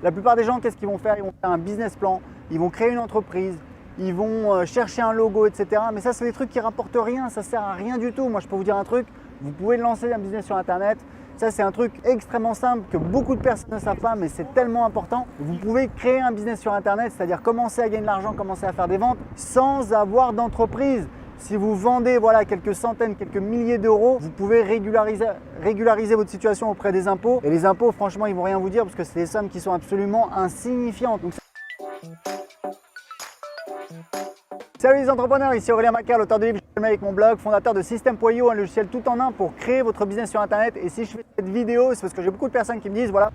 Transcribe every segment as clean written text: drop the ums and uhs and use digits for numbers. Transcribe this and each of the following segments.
La plupart des gens, qu'est-ce qu'ils vont faire? Ils vont faire un business plan, ils vont créer une entreprise, ils vont chercher un logo, etc. Mais ça, c'est des trucs qui rapportent rien, ça sert à rien du tout. Moi, je peux vous dire un truc, vous pouvez lancer un business sur Internet. Ça, c'est un truc extrêmement simple que beaucoup de personnes ne savent pas, mais c'est tellement important. Vous pouvez créer un business sur Internet, c'est-à-dire commencer à gagner de l'argent, commencer à faire des ventes sans avoir d'entreprise. Si vous vendez quelques centaines, quelques milliers d'euros, vous pouvez régulariser votre situation auprès des impôts. Et les impôts, franchement, ils ne vont rien vous dire parce que c'est des sommes qui sont absolument insignifiantes. Donc, salut les entrepreneurs, ici Aurélien Macar, l'auteur de livre avec mon blog, fondateur de System.io, un logiciel tout en un pour créer votre business sur Internet. Et si je fais cette vidéo, c'est parce que j'ai beaucoup de personnes qui me disent voilà,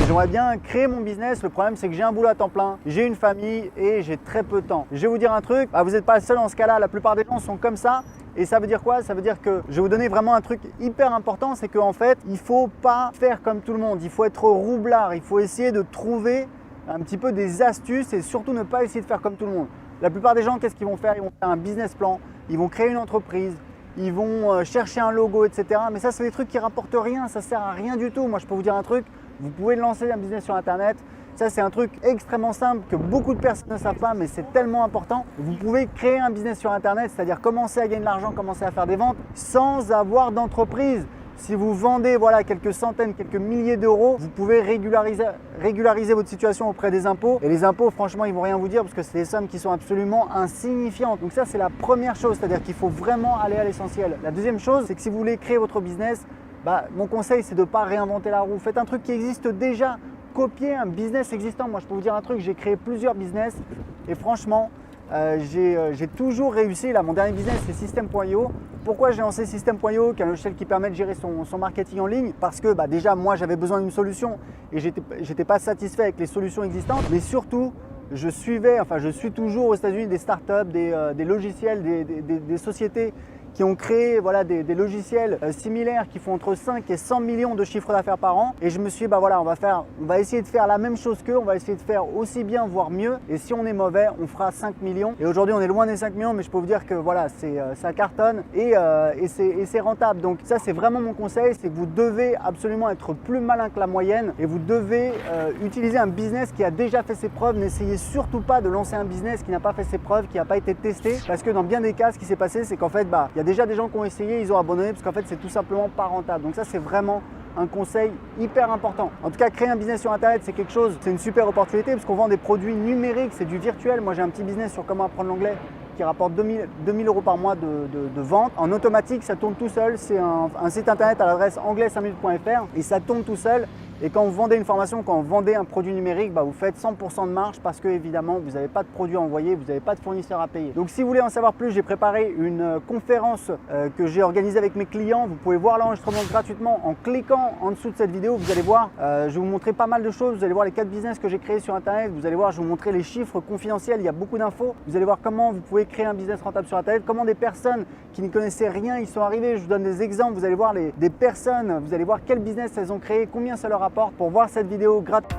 j'aimerais bien créer mon business. Le problème, c'est que j'ai un boulot à temps plein, j'ai une famille et j'ai très peu de temps. Je vais vous dire un truc, vous n'êtes pas le seul dans ce cas-là, la plupart des gens sont comme ça. Et ça veut dire quoi? Ça veut dire que je vais vous donner vraiment un truc hyper important, c'est qu'en fait, il ne faut pas faire comme tout le monde, il faut être roublard, il faut essayer de trouver un petit peu des astuces et surtout ne pas essayer de faire comme tout le monde. La plupart des gens, qu'est-ce qu'ils vont faire? Ils vont faire un business plan, ils vont créer une entreprise, ils vont chercher un logo, etc. Mais ça, c'est des trucs qui rapportent rien, ça sert à rien du tout. Moi, je peux vous dire un truc, vous pouvez lancer un business sur Internet. Ça, c'est un truc extrêmement simple que beaucoup de personnes ne savent pas, mais c'est tellement important. Vous pouvez créer un business sur Internet, c'est-à-dire commencer à gagner de l'argent, commencer à faire des ventes sans avoir d'entreprise. Si vous vendez quelques centaines, quelques milliers d'euros, vous pouvez régulariser votre situation auprès des impôts. Et les impôts, franchement, ils ne vont rien vous dire parce que c'est des sommes qui sont absolument insignifiantes. Donc ça, c'est la première chose, c'est-à-dire qu'il faut vraiment aller à l'essentiel. La deuxième chose, c'est que si vous voulez créer votre business, mon conseil, c'est de ne pas réinventer la roue. Faites un truc qui existe déjà. Copiez un business existant. Moi, je peux vous dire un truc, j'ai créé plusieurs business et franchement, j'ai toujours réussi. Là, mon dernier business, c'est System.io. Pourquoi j'ai lancé System.io, qui est un logiciel qui permet de gérer son marketing en ligne? Parce que déjà, moi, j'avais besoin d'une solution et j'étais pas satisfait avec les solutions existantes. Mais surtout, je suis toujours aux États-Unis des startups, des logiciels, des sociétés qui ont créé des logiciels similaires qui font entre 5 et 100 millions de chiffres d'affaires par an. Et je me suis dit, on va essayer de faire la même chose qu'eux, on va essayer de faire aussi bien, voire mieux. Et si on est mauvais, on fera 5 millions. Et aujourd'hui, on est loin des 5 millions, mais je peux vous dire que ça cartonne et c'est rentable. Donc ça, c'est vraiment mon conseil, c'est que vous devez absolument être plus malin que la moyenne et vous devez utiliser un business qui a déjà fait ses preuves. N'essayez surtout pas de lancer un business qui n'a pas fait ses preuves, qui n'a pas été testé. Parce que dans bien des cas, ce qui s'est passé, c'est qu'en fait, il y a déjà des gens qui ont essayé, ils ont abandonné parce qu'en fait, c'est tout simplement pas rentable. Donc ça, c'est vraiment un conseil hyper important. En tout cas, créer un business sur Internet, c'est quelque chose, c'est une super opportunité parce qu'on vend des produits numériques, c'est du virtuel. Moi, j'ai un petit business sur comment apprendre l'anglais qui rapporte 2000 euros par mois de vente. En automatique, ça tourne tout seul. C'est un site internet à l'adresse anglais5minutes.fr et ça tourne tout seul. Et quand vous vendez une formation, quand vous vendez un produit numérique, vous faites 100% de marge parce que évidemment, vous n'avez pas de produit à envoyer, vous n'avez pas de fournisseur à payer. Donc si vous voulez en savoir plus, j'ai préparé une conférence que j'ai organisée avec mes clients. Vous pouvez voir l'enregistrement gratuitement en cliquant en dessous de cette vidéo. Vous allez voir, je vais vous montrer pas mal de choses. Vous allez voir les 4 business que j'ai créés sur Internet. Vous allez voir, je vais vous montrer les chiffres confidentiels. Il y a beaucoup d'infos. Vous allez voir comment vous pouvez créer un business rentable sur Internet, comment des personnes qui ne connaissaient rien, ils sont arrivés. Je vous donne des exemples. Vous allez voir des personnes, vous allez voir quel business elles ont créé, combien ça leur apporte. Pour voir cette vidéo gratuite.